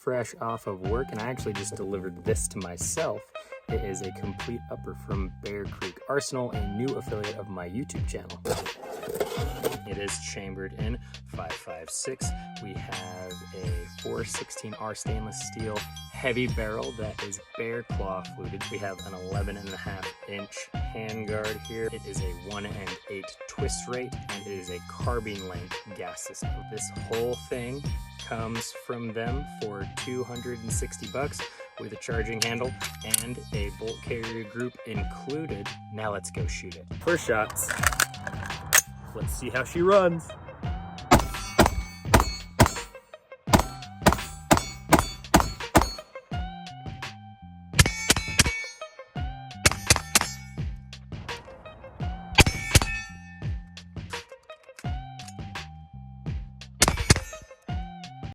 fresh off of work, and I actually just delivered this to myself. It is a complete upper from Bear Creek Arsenal, a new affiliate of my YouTube channel. It is chambered in 5.56. We have a 416R stainless steel heavy barrel that is bear claw fluted. We have an 11.5 inch handguard here. It is a 1 and 8 twist rate, and it is a carbine length gas system. This whole thing comes from them for $260 with a charging handle and a bolt carrier group included. Now let's go shoot it. First shots. Let's see how she runs.